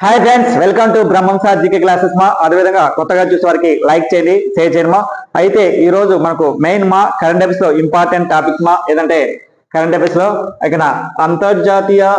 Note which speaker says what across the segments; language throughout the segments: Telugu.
Speaker 1: Hi friends, welcome to Brahmam sir GK classes మా. అదేవిధంగా కొత్తగా చూసే వారికి లైక్ చేయండి, షేర్ చేయండి మా. అయితే ఈ రోజు మనకు మెయిన్ మా కరెంట్ అఫైర్స్ లో ఇంపార్టెంట్ టాపిక్స్ మా. ఏదంటే కరెంట్ అఫైర్స్ లో ఇక్కడ అంతర్జాతీయ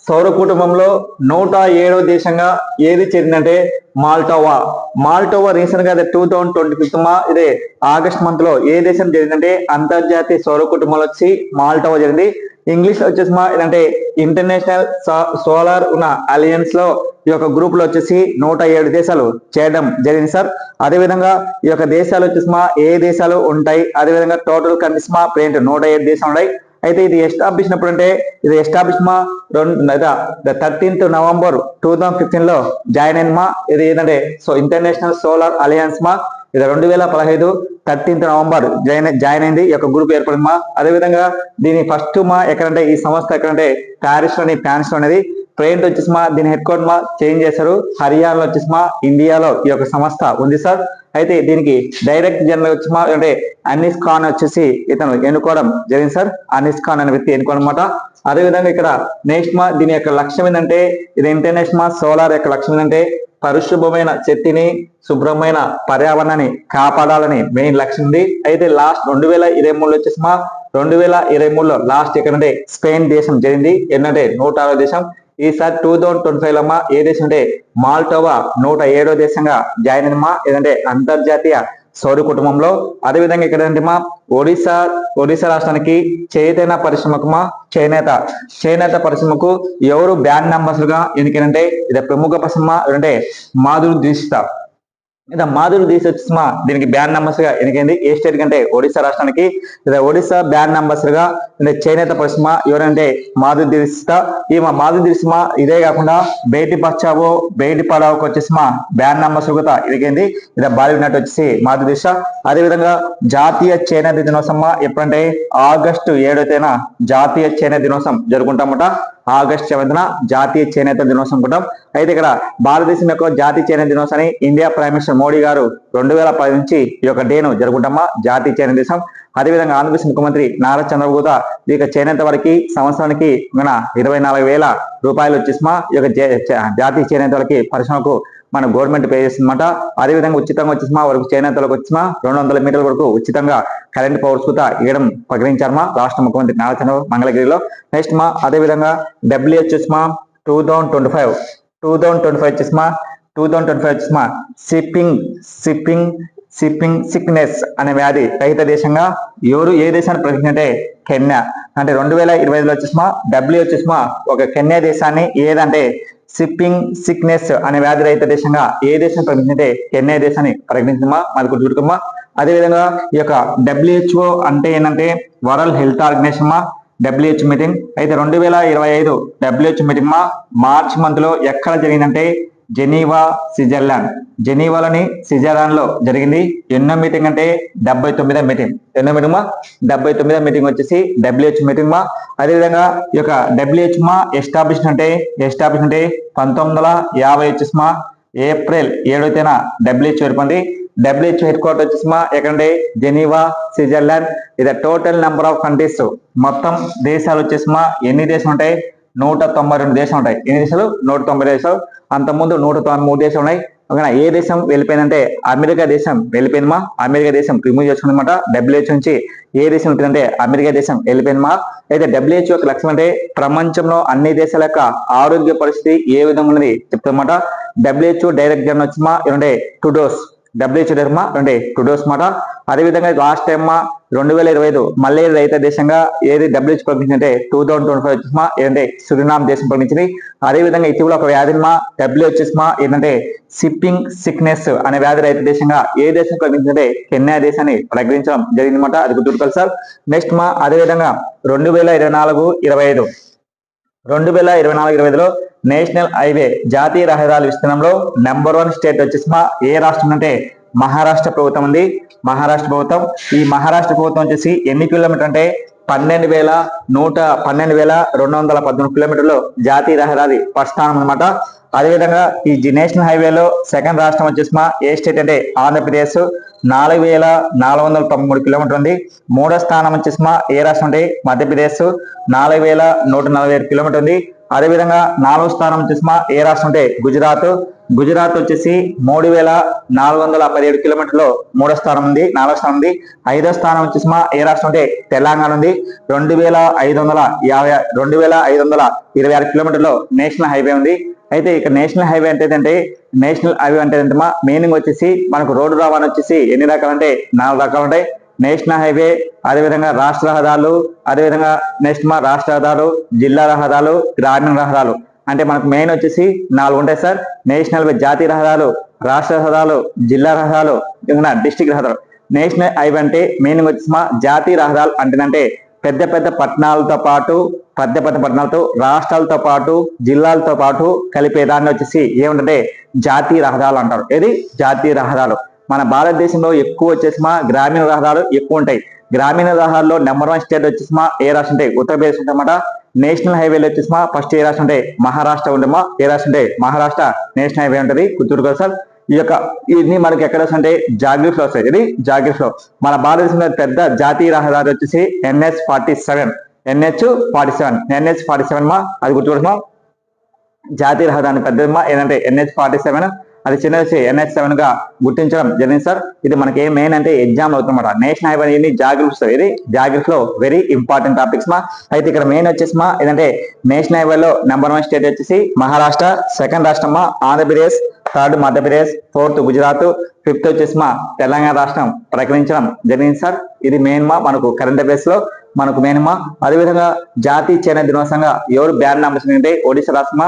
Speaker 1: సౌర కుటుంబంలో 107వ దేశంగా ఏది చేరిందంటే మాల్టోవా. మాల్టోవా రీసెంట్ గా 2025 మా ఇదే ఆగస్ట్ మంత్ లో ఏ దేశం జరిగిందంటే అంతర్జాతీయ సౌర కుటుంబంలో వచ్చి మాల్టోవా జరిగింది. ఇంగ్లీష్ వచ్చేసి మా ఏంటంటే ఇంటర్నేషనల్ సోలార్ ఉన్న అలయన్స్ లో ఈ యొక్క గ్రూప్ లో వచ్చేసి 107 దేశాలు చేయడం జరిగింది సార్. అదేవిధంగా ఈ యొక్క దేశాలు వచ్చేసి మా ఏ దేశాలు ఉంటాయి, అదేవిధంగా టోటల్ కంట్రీస్ మా ప్రింట్ 107 దేశాలు ఉన్నాయి. అయితే ఇది ఎస్టాబ్లిష్ అయినప్పుడు అంటే ఇది ఎస్టాబ్లిష్ మా 13th November 2015 లో జాయిన్ అయింది మా. ఇది ఏంటంటే ఇంటర్నేషనల్ సోలార్ అలయన్స్ మా. ఇది 2015 13th November జాయిన్ అయింది. ఈ యొక్క గ్రూప్ ఏర్పడింది మా. అదేవిధంగా దీని ఫస్ట్ మా ఎక్కడంటే ఈ సంస్థ ఎక్కడంటే ప్యారిస్ లోని ఫ్రాన్స్ లో అనేది. ప్రెజెంట్ వచ్చేసి మా దీని హెడ్ క్వార్టర్ మా చేంజ్ చేశారు. హర్యానాలో వచ్చేసి మా ఇండియాలో ఈ యొక్క సంస్థ ఉంది సార్. అయితే దీనికి డైరెక్ట్ జనరల్ వచ్చి మా అంటే అనిస్ ఖాన్ వచ్చేసి ఇతను ఎన్నుకోవడం జరిగింది సార్. అనిస్ ఖాన్ అనే వ్యక్తి ఎన్నుకోవడం అనమాట. అదేవిధంగా ఇక్కడ నెక్స్ట్ మా దీని యొక్క లక్ష్యం ఏంటంటే ఇది ఇంటర్నేషనల్ సోలార్ యొక్క లక్ష్యం ఏంటంటే పరిశుభ్రమైన శక్తిని, శుభ్రమైన పర్యావరణాన్ని కాపాడాలని మెయిన్ లక్ష్యం ఉంది. అయితే లాస్ట్ 2023 వచ్చేసి మా 2023లో లాస్ట్ ఎక్కడంటే స్పెయిన్ దేశం జరిగింది. ఏంటంటే 106వ దేశం. ఈసారి 2025 లో మా ఏ దేశం అంటే మాల్టోవా 107వ దేశంగా జాయిన్ అయింది మా. ఏదంటే అంతర్జాతీయ సౌర కుటుంబంలో. అదేవిధంగా ఇక్కడ ఏంటంటే మా ఒడిశా రాష్ట్రానికి చేనేత పరిశ్రమకు మా చేనేత పరిశ్రమకు ఎవరు బ్రాండ్ అంబాసిడర్ గా ఎన్నికైనంటే ఇది ప్రముఖ పరిశ్రమ అంటే మాధురి దీక్షిత. ఇదా మాధురి దీక్షిత్ వచ్చేసి దీనికి బ్రాండ్ అంబాసిడర్ గా ఎన్నికైంది. ఏ స్టేట్ కంటే ఒడిశా రాష్ట్రానికి. ఇదే ఒడిశా బ్రాండ్ అంబాసిడర్ గా చేనేత పరిశ్రమ ఎవరంటే మాధురి దీక్షిత. ఈ మాధురి దీక్షిత ఇదే కాకుండా బేటీ బచావో బేటీ పడావోకి వచ్చేసి బ్రాండ్ అంబాసిడర్ కూడా ఎన్నికైంది. ఇదే బాలీవుడ్ నటి వచ్చేసి మాధురి దీక్షిత. అదేవిధంగా జాతీయ చేనేత దినోత్సవం ఎప్పుడంటే ఆగస్టు 7వ తేదీన జాతీయ చేనేత దినోత్సవం జరుపుకుంటామట. ఆగస్ట్ 7న జాతీయ చేనేత దినోత్సవం అనుకుంటాం. అయితే ఇక్కడ భారతదేశం యొక్క జాతీయ చేనేత దినోత్సవాన్ని ఇండియా ప్రైమ్ మినిస్టర్ మోడీ గారు 2010 నుంచి ఈ యొక్క డేను జరుపుకుంటామా జాతీయ చేనేత దినోత్సవం. అదేవిధంగా ఆంధ్రప్రదేశ్ ముఖ్యమంత్రి నారా చంద్రబాబు కూడా ఈ యొక్క చేనేత వారికి సంవత్సరానికి 24,000 రూపాయలు వచ్చేసి ఈ యొక్క జాతీయ చేనేత వారికి పరిశ్రమకు మన గవర్నమెంట్ పే చేస్తుందన్నమాట. అదేవిధంగా ఉచితంగా వచ్చేసి వరకు చేనేతలకు వచ్చి 200 మీటర్ల వరకు ఉచితంగా కరెంట్ పవర్స్ కూడా ఇవ్వడం ప్రకటించారు రాష్ట్ర ముఖ్యమంత్రి నారా చంద్రబాబు మంగళగిరిలో. నెక్స్ట్ అదేవిధంగా WHO వచ్చేసి 2025 వచ్చేసి షిప్పింగ్ సిక్నెస్ అనే వ్యాధి రహిత దేశంగా ఏ దేశాన్ని ప్రకటించంటే కెన్యా. అంటే 2025లో వచ్చేసి WHO వచ్చేసి ఒక కెన్యా దేశాన్ని ఏదంటే షిప్పింగ్ సిక్నెస్ అనే వ్యాధి రహిత దేశంగా ఏ దేశం ప్రకటించంటే కెన్యా దేశాన్ని ప్రకటించమా మనకు గుర్తుపెట్టుకోమా. అదేవిధంగా ఈ యొక్క WHO అంటే ఏంటంటే world health organization WHO meeting. అయితే 2025 WHO మీటింగ్ మార్చ్ మంత్ లో ఎక్కడ జరిగిందంటే జెనీవా స్విట్జర్లాండ్. జెనీవాలోని స్విట్జర్లాండ్ లో జరిగింది. ఎన్నో మీటింగ్ అంటే 79వ మీటింగ్. ఎన్నో మీటింగ్ 79వ మీటింగ్ వచ్చేసి WHO మీటింగ్ అదేవిధంగా ఈ యొక్క WHO ఎస్టాబ్లిష్ అంటే 1950 వచ్చేసి ఏప్రిల్ 7వ తేదీన WHO ఏర్పడింది. WHO హెడ్ క్వార్టర్ వచ్చేసి ఎక్కడంటే జెనీవా స్విట్జర్లాండ్. ఇది టోటల్ నెంబర్ ఆఫ్ కంట్రీస్ మొత్తం దేశాలు వచ్చేసి ఎన్ని దేశాలు ఉంటాయి 192 దేశాలు ఉంటాయి. ఎన్ని దేశాలు 190 దేశాలు. అంతకుముందు 193 దేశాలు ఉన్నాయి. ఏ దేశం వెళ్ళిపోయిందంటే అమెరికా దేశం వెళ్ళిపోయింది అమెరికా దేశం రిమూవ్ చేసుకుందన్నమాట. WHO నుంచి ఏ దేశం ఉంటుందంటే అమెరికా దేశం వెళ్ళిపోయింది అయితే WHO యొక్క లక్ష్యం అంటే ప్రపంచంలో అన్ని దేశాల యొక్క ఆరోగ్య పరిస్థితి ఏ విధంగా ఉన్నది చెప్తామన్నమాట. WHO డైరెక్ట్ జనరల్ వచ్చి ఏమంటే టుడోస్. WHO డైరెక్ట్ టుడోస్ మాట. అదేవిధంగా లాస్ట్ టైమ్ 2025 మలేరియా రహిత దేశంగా ఏది WHO ప్రకటించిందంటే 2025 వచ్చేసి ఏంటంటే సురినామ్ దేశం ప్రకటించింది. అదేవిధంగా ఇటీవల ఒక వ్యాధిని WHO వచ్చేసి ఏంటంటే షిప్పింగ్ సిక్నెస్ అనే వ్యాధి రహిత దేశంగా ఏ దేశం ప్రకటించిందంటే కెన్యా దేశాన్ని ప్రకటించడం జరిగిందన్నమాట. అది గుర్తుపెట్టుకోవాలి సార్. నెక్స్ట్ అదేవిధంగా 2024-25లో నేషనల్ హైవే జాతీయ రహదారుల విస్తీర్ణంలో నెంబర్ 1 స్టేట్ వచ్చేసి ఏ రాష్ట్రం అంటే మహారాష్ట్ర ప్రభుత్వం ఉంది. మహారాష్ట్ర ప్రభుత్వం. ఈ మహారాష్ట్ర ప్రభుత్వం వచ్చేసి ఎన్ని కిలోమీటర్ అంటే 12,213 కిలోమీటర్లు జాతీయ రహదారి ఫస్ట్ స్థానం అనమాట. అదేవిధంగా ఈ నేషనల్ హైవేలో సెకండ్ రాష్ట్రం వచ్చేసి ఏ స్టేట్ అంటే ఆంధ్రప్రదేశ్ 4,493 కిలోమీటర్ ఉంది. మూడో స్థానం వచ్చేసి ఏ రాష్ట్రం అంటే మధ్యప్రదేశ్ 4,147 కిలోమీటర్ ఉంది. అదేవిధంగా నాలుగో స్థానం వచ్చేసి ఏ రాష్ట్రం అంటే గుజరాత్ వచ్చేసి 3,417 కిలోమీటర్లు మూడో స్థానం ఉంది, నాలుగో స్థానం ఉంది. ఐదో స్థానం వచ్చేసి ఏ రాష్ట్రం అంటే తెలంగాణ ఉంది. 2,526 కిలోమీటర్లు నేషనల్ హైవే ఉంది. అయితే ఇక్కడ నేషనల్ హైవే అంటే మీనింగ్ వచ్చేసి మనకు రోడ్డు రవాణా వచ్చేసి ఎన్ని రకాలు అంటే 4 రకాలు ఉంటాయి. నేషనల్ హైవే, అదేవిధంగా రాష్ట్ర రహదారులు, అదేవిధంగా రాష్ట్ర రహదారులు, జిల్లా రహదారులు, గ్రామీణ రహదారులు అంటే మనకు మెయిన్ వచ్చేసి 4 ఉంటాయి సార్. నేషనల్ హైవే జాతీయ రహదారులు, రాష్ట్ర రహదారులు, జిల్లా రహదారులు, డిస్ట్రిక్ట్ రహదారులు. నేషనల్ హైవే అంటే మీనింగ్ వచ్చేసి జాతీయ రహదారులు అంటే పెద్ద పెద్ద పట్టణాలతో పాటు రాష్ట్రాలతో పాటు జిల్లాలతో పాటు కలిపేదాన్ని వచ్చేసి ఏమంటే జాతీయ రహదారులు అంటారు. ఇది జాతీయ రహదారులు. మన భారతదేశంలో ఎక్కువ వచ్చేసి గ్రామీణ రహదారులు ఎక్కువ ఉంటాయి. గ్రామీణ రహదారుల్లో నెంబర్ 1 స్టేట్ వచ్చేసి ఏ రాష్ట్రం అంటే ఉత్తరప్రదేశ్ ఉంటాయన్నమాట. నేషనల్ హైవేలు వచ్చేసి ఫస్ట్ ఏ రాష్ట్రం అంటే మహారాష్ట్ర ఉండమా. ఏ రాష్ట్రం అంటే మహారాష్ట్ర నేషనల్ హైవే ఉంటుంది. గుర్తుపెట్టుకోవాలి సార్. ఇది మనకి ఎక్కడ వస్తుంటే జాగ్రఫ్ లో వస్తాయి. ఇది జాగ్రఫ్ లో మన భారతదేశంలో పెద్ద జాతీయ రహదారి వచ్చేసి NH47 మా, అది గుర్తుపెట్టుకున్నాం. జాతీయ రహదారి పెద్దమా ఏంటంటే NH47, అది చిన్న NH7 గా గుర్తించడం జరిగింది సార్. ఇది మనకి మెయిన్ అంటే ఎగ్జామ్ అవుతుందన్నమాట. నేషనల్ హైవే అనేది జాగ్రఫ్, ఇది జాగ్రఫ్ లో వెరీ ఇంపార్టెంట్ టాపిక్స్ మా. అయితే ఇక్కడ మెయిన్ వచ్చేసి ఏంటంటే నేషనల్ హైవేలో నెంబర్ 1 స్టేట్ వచ్చేసి మహారాష్ట్ర, సెకండ్ రాష్ట్రం Andhra Pradesh, third Madhya Pradesh, fourth Gujarat, fifth వచ్చేసి తెలంగాణ రాష్ట్రం ప్రకటించడం జరిగింది సార్. ఇది మెయిన్ మనకు కరెంట్ అఫైర్స్ లో మనకు మెయిన్ అదేవిధంగా జాతీయ చేనేత దినోత్సవంగా ఎవరు బ్యాన్ నామినేషన్ అంటే ఒడిశా రాష్ట్రం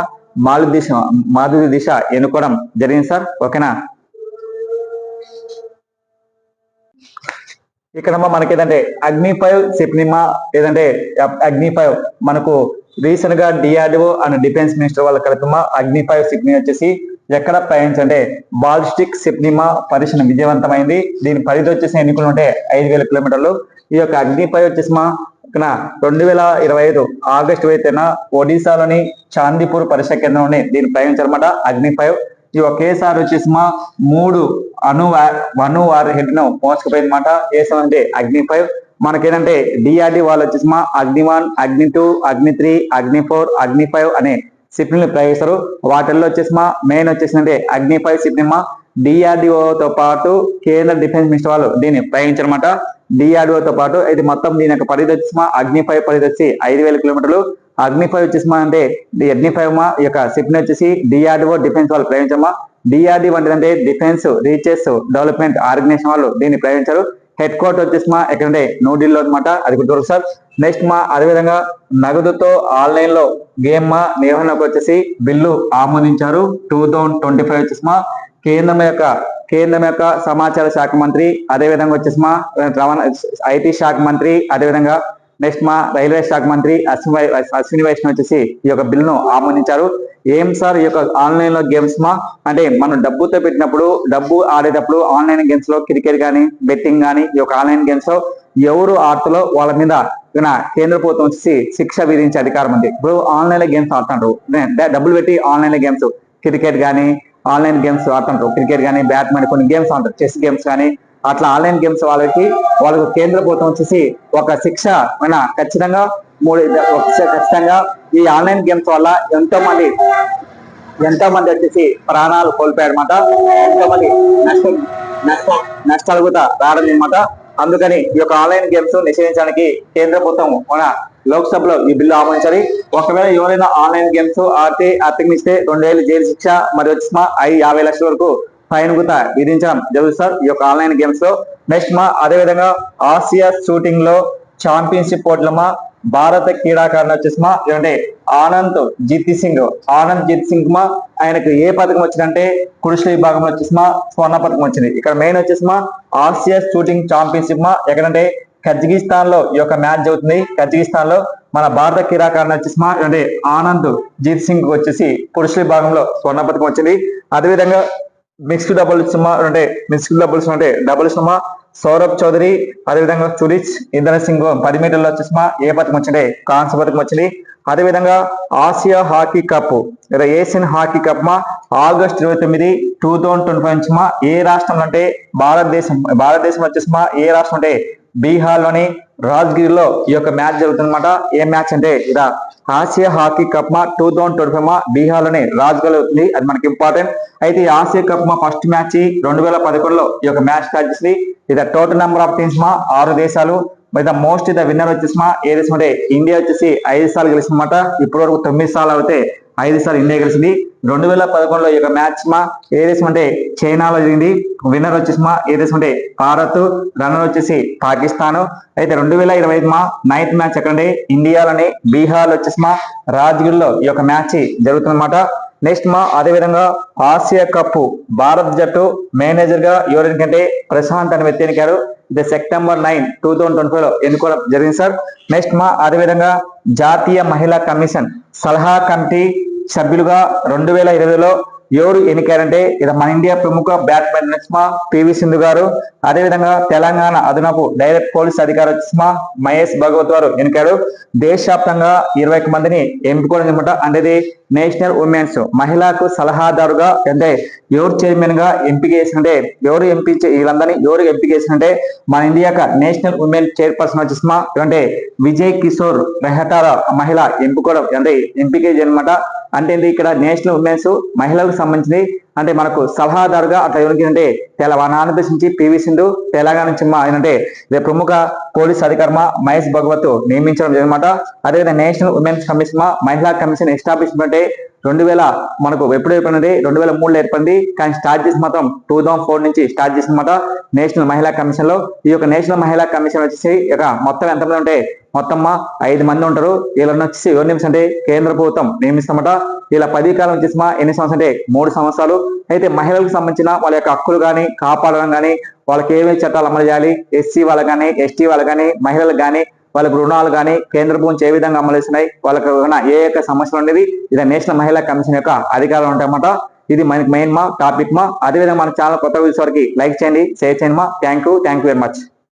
Speaker 1: మాధురి దిశ ఎన్నుకోవడం జరిగింది సార్. ఓకేనా. ఇక్కడ మనకి ఏదంటే అగ్ని-5 సిప్నిమా ఏదంటే అగ్ని-5 మనకు రీసెంట్ గా DRDO అండ్ డిఫెన్స్ మినిస్టర్ వాళ్ళ కలిపి అగ్ని-5 సిప్ని వచ్చేసి ఎక్కడ ప్రయాణించంటే బాలిస్టిక్ సిప్నిమా పరీక్ష విజయవంతమైంది. దీని పరిధి వచ్చేసి ఎన్నికలు ఉంటే 5,000 కిలోమీటర్లు. ఈ యొక్క అగ్ని-5 వచ్చేసి 2025 ఆగస్టు 20 ఒడిశాలోని చాందీపూర్ పరీక్ష కేంద్రంలోని దీన్ని ప్రయోగించారన్నమాట. అగ్ని-5 ఈ ఒకేసారి వచ్చేసి 3 అణు వార్ హెడ్ ను మోసుకుపోయిందన్నమాట. ఏసమంటే అగ్ని-5 మనకేంటంటే DRD వాళ్ళు వచ్చేసి అగ్ని-1, అగ్ని-2, అగ్ని-3, అగ్ని-4, అగ్ని-5 అనే సిప్ని ప్రయోగిస్తారు. వాటిల్లో వచ్చేసి మెయిన్ వచ్చేసి అంటే అగ్ని-5 సిప్ని DRDO తో పాటు కేంద్ర డిఫెన్స్ మినిస్టర్ వాళ్ళు దీన్ని ప్రయోగించారన్నమాట. DRDO తో పాటు ఇది మొత్తం దీని యొక్క పరిధి వచ్చేసి అగ్ని-5 పరిధి వచ్చి 5,000 కిలోమీటర్లు. అగ్ని-5 వచ్చేసి అంటే అగ్ని-5 ఈ యొక్క సిప్ని వచ్చేసి DRDO డిఫెన్స్ వాళ్ళు ప్రయోగించామా. DRDO అంటే డిఫెన్స్ రీసెర్చ్ డెవలప్మెంట్ ఆర్గనైజేషన్ వాళ్ళు దీన్ని ప్రయోగించారు. హెడ్ క్వార్టర్ వచ్చేసి ఎక్కడంటే న్యూఢిల్లీలో అనమాట. అది గుర్తు సార్. నెక్స్ట్ అదేవిధంగా నగదుతో ఆన్లైన్ లో గేమ్ నిర్వహణకు వచ్చేసి బిల్లు ఆమోదించారు. 2025 వచ్చేసి కేంద్రం యొక్క సమాచార శాఖ మంత్రి, అదేవిధంగా వచ్చేసి IT శాఖ మంత్రి, అదేవిధంగా నెక్స్ట్ రైల్వే శాఖ మంత్రి అశ్విని వైష్ణవ్ వచ్చేసి ఈ యొక్క బిల్లును ఆమోదించారు. ఏం సార్ ఈ యొక్క ఆన్లైన్ లో గేమ్స్ అంటే మనం డబ్బుతో పెట్టినప్పుడు డబ్బు ఆడేటప్పుడు ఆన్లైన్ గేమ్స్ లో క్రికెట్ కానీ బెట్టింగ్ కానీ ఈ యొక్క ఆన్లైన్ గేమ్స్ లో ఎవరు ఆడుతారో వాళ్ళ మీద కేంద్ర ప్రభుత్వం వచ్చేసి శిక్ష విధించే అధికారం ఉంది. ఇప్పుడు ఆన్లైన్ లో గేమ్స్ ఆడుతుంటారు, డబ్బులు పెట్టి ఆన్లైన్ లో గేమ్స్ క్రికెట్ కానీ ఆన్లైన్ గేమ్స్ ఆడుతుంటారు. క్రికెట్ కానీ బ్యాడ్మింటన్ కొన్ని గేమ్స్ ఆడుతారు, చెస్ గేమ్స్ కానీ అట్లా ఆన్లైన్ గేమ్స్ వాళ్ళకు కేంద్ర ప్రభుత్వం వచ్చేసి ఒక శిక్ష ఖచ్చితంగా ఈ ఆన్లైన్ గేమ్స్ వల్ల ఎంతో మంది వచ్చేసి ప్రాణాలు కోల్పోయారన్నమాట. ఎంతో మంది నష్టాలు కూడా రావడం అనమాట. అందుకని ఈ యొక్క ఆన్లైన్ గేమ్స్ నిషేధించడానికి కేంద్ర ప్రభుత్వం లోక్సభలో ఈ బిల్లు ఆమోదించాలి. ఒకవేళ ఎవరైనా ఆన్లైన్ గేమ్స్ ఆడితే అతిక్రమిస్తే 2,000 జైలు శిక్ష మరియు 50 లక్షల వరకు ఫైన్ కూడా విధించడం జరుగుతుంది సార్ ఈ యొక్క ఆన్లైన్ గేమ్స్ లో. నెక్స్ట్ అదేవిధంగా ఆసియా షూటింగ్ లో ఛాంపియన్షిప్ పోటీలో భారత క్రీడాకారులు వచ్చేసి ఏమంటే ఆనంద్ జీత్ సింగ్ ఆయనకు ఏ పథకం వచ్చిందంటే పురుషుల విభాగంలో వచ్చేసి స్వర్ణ పథకం వచ్చింది. ఇక్కడ మెయిన్ వచ్చేసి ఆసియా షూటింగ్ ఛాంపియన్షిప్ ఎక్కడంటే కజకిస్తాన్ లో ఈ యొక్క మ్యాచ్ జరుగుతుంది. కజకిస్తాన్ లో మన భారత క్రీడాకారులు వచ్చేసి అంటే ఆనంద్ జీత్ సింగ్ వచ్చేసి పురుషుల విభాగంలో స్వర్ణ పథకం వచ్చింది. అదేవిధంగా మిక్స్డ్ డబుల్స్ అంటే సౌరభ్ చౌదరి, అదేవిధంగా సురిచ్ ఇంద్ర సింగ్ 10 మీటర్లు వచ్చేసి ఏ పథకం వచ్చింది, కాంస్య పథకం వచ్చింది. అదేవిధంగా ఆసియా హాకీ కప్ లేదా ఏషియన్ హాకీ కప్ ఆగస్ట్ 29, 2025 నుంచి ఏ రాష్ట్రంలో అంటే భారతదేశం వచ్చేసి ఏ రాష్ట్రం అంటే బీహార్ లోని రాజ్గిరిలో ఈ యొక్క మ్యాచ్ జరుగుతుందన్నమాట. ఏ మ్యాచ్ అంటే ఇలా ఆసియా హాకీ కప్ 2025 బీహార్ లోని రాజ్గిరిలో అవుతుంది. అది మనకి ఇంపార్టెంట్. అయితే ఈ ఆసియా కప్ ఫస్ట్ మ్యాచ్ 2011లో ఈ యొక్క మ్యాచ్ స్టార్ట్ చేసింది. ఇది టోటల్ నెంబర్ ఆఫ్ టీమ్స్ 6 దేశాలు. ద మోస్ట్ ద విన్నర్ వచ్చేసి ఏ దేశం అంటే ఇండియా వచ్చేసి 5 సార్లు గెలిచిందన్నమాట. ఇప్పటి వరకు 9 సార్లు అయితే 5 సార్లు ఇండియా గెలిచింది. 2011లో ఈ యొక్క మ్యాచ్ ఏ దేశం అంటే చైనాలో జరిగింది. విన్నర్ వచ్చేసి ఏ దేశం అంటే భారత్, రన్నర్ వచ్చేసి పాకిస్తాన్. అయితే 2025 9th మ్యాచ్ ఎక్కడంటే ఇండియాలోని బీహార్ వచ్చేసి రాజ్గిరిలో ఈ యొక్క మ్యాచ్ జరుగుతుందన్నమాట. నెక్స్ట్ అదేవిధంగా ఆసియా కప్ భారత్ జట్టు మేనేజర్ గా ఎవరికంటే ప్రశాంత్ అనే వ్యక్తి ఎన్నికారు. ఇది సెప్టెంబర్ 9, 2025లో ఎన్నుకోవడం జరిగింది సార్. నెక్స్ట్ అదేవిధంగా జాతీయ మహిళా కమిషన్ సలహా కమిటీ సభ్యులుగా 2020లో ఎవరు ఎన్నికారంటే ఇది మన ఇండియా ప్రముఖ బ్యాడ్మింటన్ పివి సింధు గారు. అదేవిధంగా తెలంగాణ అదనపు డైరెక్ట్ పోలీస్ అధికారి వచ్చి మహేష్ భగవత్ వారు ఎన్నికారు. దేశవ్యాప్తంగా 21 మందిని ఎంపికోవడం అనమాట. అంటే ఇది నేషనల్ ఉమెన్స్ మహిళకు సలహాదారుగా అంటే ఎవరు చైర్మన్ గా ఎంపిక చేసినట్టే వీళ్ళందరినీ ఎవరు ఎంపిక చేసినట్టే మన ఇండియా నేషనల్ ఉమెన్ చైర్పర్సన్ వచ్చేసి అంటే విజయ్ కిషోర్ మెహతారా మహిళ ఎంపికోవడం అంటే ఎంపిక అనమాట. అంటే ఇక్కడ నేషనల్ ఉమెన్స్ మహిళలకు సంబంధించింది. అంటే మనకు సలహాదారుగా అట్లా ఎవరికి అంటే ఆంధ్రప్రదేశ్ నుంచి పివి సింధు, తెలంగాణ నుంచి ఏంటంటే ప్రముఖ పోలీస్ అధికారి మహేష్ భగవత్ నియమించడం అనమాట. అదేవిధంగా నేషనల్ ఉమెన్స్ కమిషన్ మహిళా కమిషన్ ఎస్టాబ్లిష్మెంట్ 2000 మనకు ఎప్పుడు ఏర్పడింది 2003లో ఏర్పడింది. కానీ స్టార్ట్ చేసి మాత్రం 2004 నుంచి స్టార్ట్ చేసినమాట నేషనల్ మహిళా కమిషన్ లో. ఈ యొక్క నేషనల్ మహిళా కమిషన్ వచ్చేసి ఇక మొత్తం ఎంతమంది ఉంటే మొత్తం 5 మంది ఉంటారు. వీళ్ళని వచ్చేసి ఎవరు నియమిస్తుంటే కేంద్ర ప్రభుత్వం నియమిస్తామట. వీళ్ళ 10 కాలం వచ్చేసి ఎన్ని సంవత్సరాలు అంటే 3 సంవత్సరాలు. అయితే మహిళలకు సంబంధించిన వాళ్ళ యొక్క హక్కులు కానీ కాపాడడం కానీ వాళ్ళకి ఏమేమి చట్టాలు అమలు చేయాలి, ఎస్సీ వాళ్ళకి కానీ ఎస్టీ వాళ్ళకి కానీ మహిళలకు కానీ వాళ్ళకి రుణాలు కానీ కేంద్ర ప్రభుత్వం ఏ విధంగా అమలు చేస్తున్నాయి, వాళ్ళకి ఏ యొక్క సమస్యలు ఉండేది ఇది నేషనల్ మహిళా కమిషన్ యొక్క అధికారులు ఉంటాయన్నమాట. ఇది మనకి మెయిన్ టాపిక్ అదేవిధంగా మన ఛానల్ కొత్త వీడియోస్ వరకు లైక్ చేయండి, షేర్ చేయండి. Thank you very much.